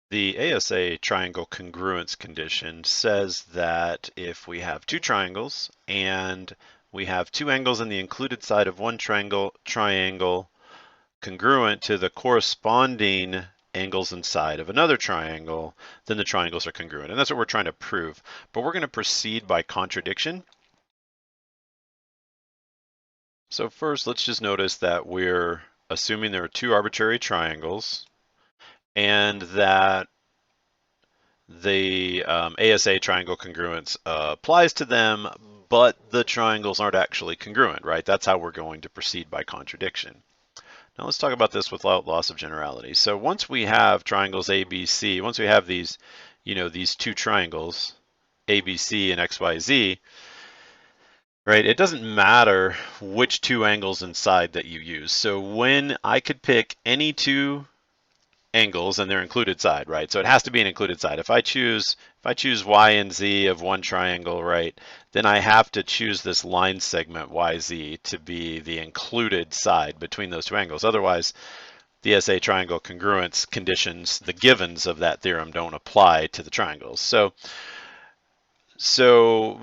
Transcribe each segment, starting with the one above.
The ASA Triangle Congruence condition says that if we have two triangles and we have two angles on the included side of one triangle congruent to the corresponding angles inside of another triangle, then the triangles are congruent. And that's what we're trying to prove. But we're going to proceed by contradiction. So first, let's just notice that we're assuming there are two arbitrary triangles and that the ASA triangle congruence applies to them, but the triangles aren't actually congruent, right? That's how we're going to proceed by contradiction. Now let's talk about this without loss of generality. So once we have triangles ABC, once we have these, these two triangles, ABC and XYZ, right, it doesn't matter which two angles inside that you use. So when I could pick any two angles and their included side, right? So it has to be an included side. If I choose y and z of one triangle, right, then I have to choose this line segment yz to be the included side between those two angles. Otherwise, the ASA triangle congruence conditions, the givens of that theorem don't apply to the triangles. So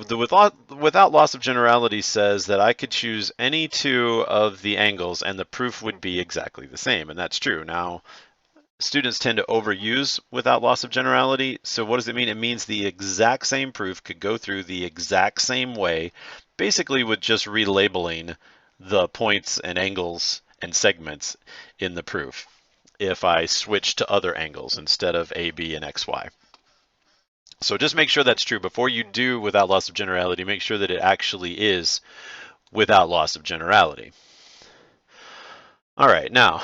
the without loss of generality says that I could choose any two of the angles and the proof would be exactly the same, and that's true. Now, students tend to overuse without loss of generality. So what does it mean? It means the exact same proof could go through the exact same way, basically with just relabeling the points and angles and segments in the proof if I switch to other angles instead of A, B, and X, Y. So just make sure that's true. Before you do without loss of generality, make sure that it actually is without loss of generality. All right, now,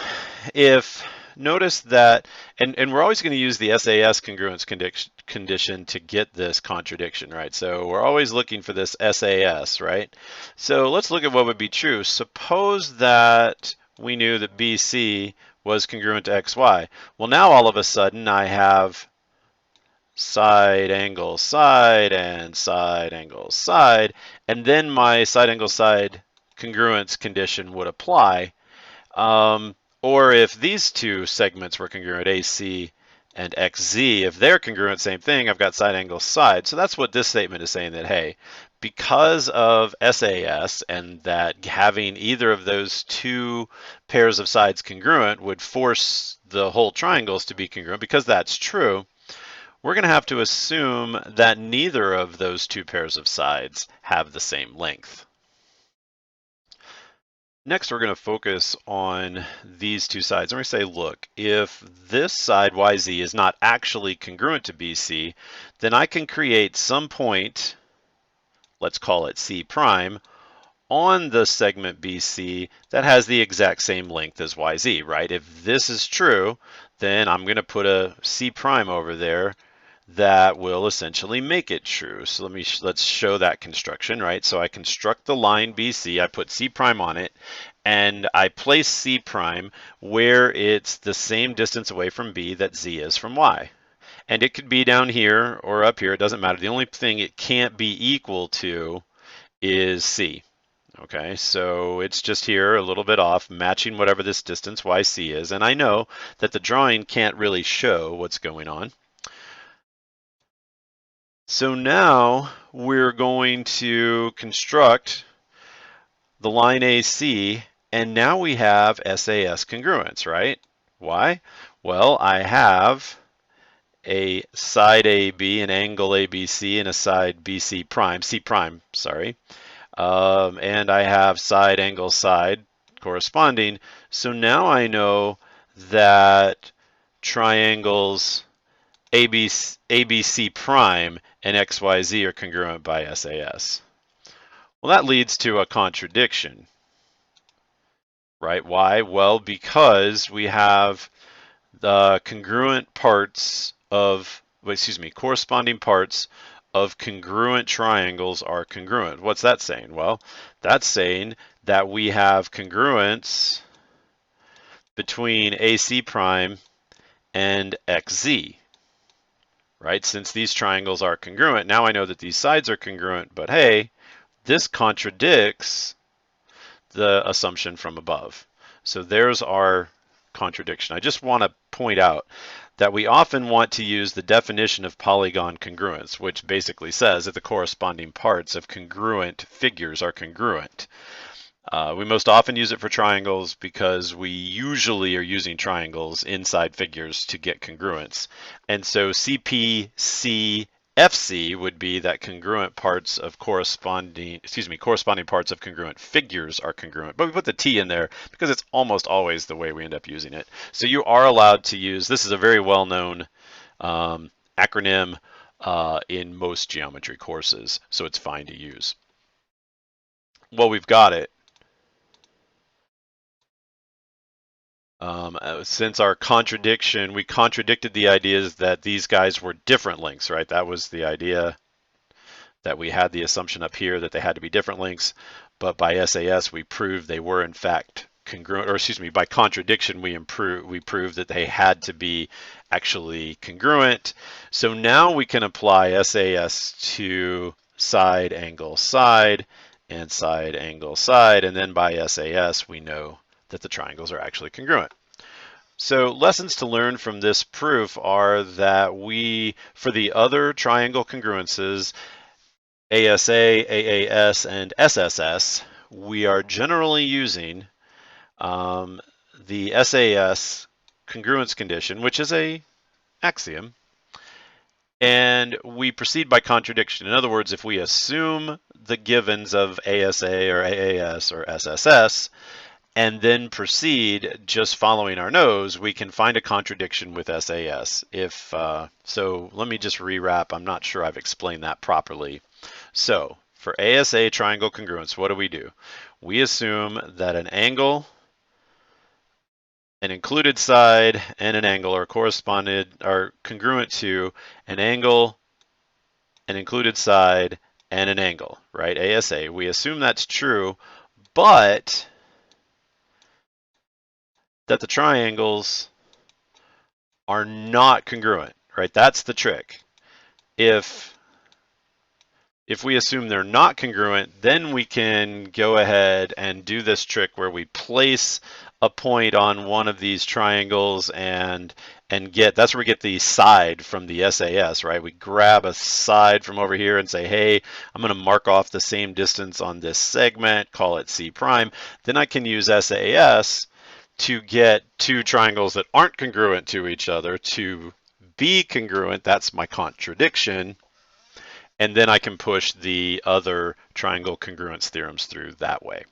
if notice that, and we're always going to use the SAS congruence condition to get this contradiction, right? So we're always looking for this SAS, right? So let's look at what would be true. Suppose that we knew that BC was congruent to XY. Well, now all of a sudden I have side angle side and side angle side, and then my side angle side congruence condition would apply. Or if these two segments were congruent, AC and XZ, if they're congruent, same thing, I've got side angle side. So that's what this statement is saying, that, hey, because of SAS and that having either of those two pairs of sides congruent would force the whole triangles to be congruent, because that's true, we're going to have to assume that neither of those two pairs of sides have the same length. Next, we're going to focus on these two sides. And we're going to say, look, if this side, YZ, is not actually congruent to BC, then I can create some point, let's call it C prime, on the segment BC that has the exact same length as YZ, right? If this is true, then I'm going to put a C prime over there that will essentially make it true. So let's show that construction, right? So I construct the line BC, I put C prime on it, and I place C prime where it's the same distance away from B that Z is from Y. And it could be down here or up here, it doesn't matter. The only thing it can't be equal to is C. Okay, so it's just here a little bit off, matching whatever this distance YC is. And I know that the drawing can't really show what's going on. So now we're going to construct the line AC, and now we have SAS congruence, right? Why? Well, I have a side AB, an angle ABC, and a side BC prime, C prime, sorry. And I have side angle side corresponding. So now I know that triangles ABC prime and XYZ are congruent by SAS. Well, that leads to a contradiction, right? Why? Well, because we have the corresponding parts of congruent triangles are congruent. What's that saying? Well, that's saying that we have congruence between AC prime and XZ. Right? Since these triangles are congruent, now I know that these sides are congruent, but hey, this contradicts the assumption from above. So there's our contradiction. I just want to point out that we often want to use the definition of polygon congruence, which basically says that the corresponding parts of congruent figures are congruent. We most often use it for triangles because we usually are using triangles inside figures to get congruence. And so CPCFC would be that corresponding parts of congruent figures are congruent. But we put the T in there because it's almost always the way we end up using it. So you are allowed to use, this is a very well-known acronym in most geometry courses, so it's fine to use. Well, we've got it. Since our contradiction, we contradicted the ideas that these guys were different lengths, right? That was the idea, that we had the assumption up here that they had to be different lengths, but by SAS we proved they were in fact congruent, or excuse me, by contradiction we proved that they had to be actually congruent. So now we can apply SAS to side, angle, side, and side, angle, side, and then by SAS we know that the triangles are actually congruent. So lessons to learn from this proof are that for the other triangle congruences, ASA, AAS, and SSS, we are generally using the SAS congruence condition, which is an axiom, and we proceed by contradiction. In other words, if we assume the givens of ASA or AAS or SSS, and then proceed just following our nose, we can find a contradiction with SAS. So let me just rewrap. I'm not sure I've explained that properly. So for ASA triangle congruence, what do? We assume that an angle, an included side, and an angle are congruent to an angle, an included side, and an angle, right? ASA. We assume that's true, but that the triangles are not congruent, right? That's the trick. If we assume they're not congruent, then we can go ahead and do this trick where we place a point on one of these triangles and that's where we get the side from the SAS, right? We grab a side from over here and say, hey, I'm going to mark off the same distance on this segment, call it C prime. Then I can use SAS to get two triangles that aren't congruent to each other to be congruent. That's my contradiction. And then I can push the other triangle congruence theorems through that way.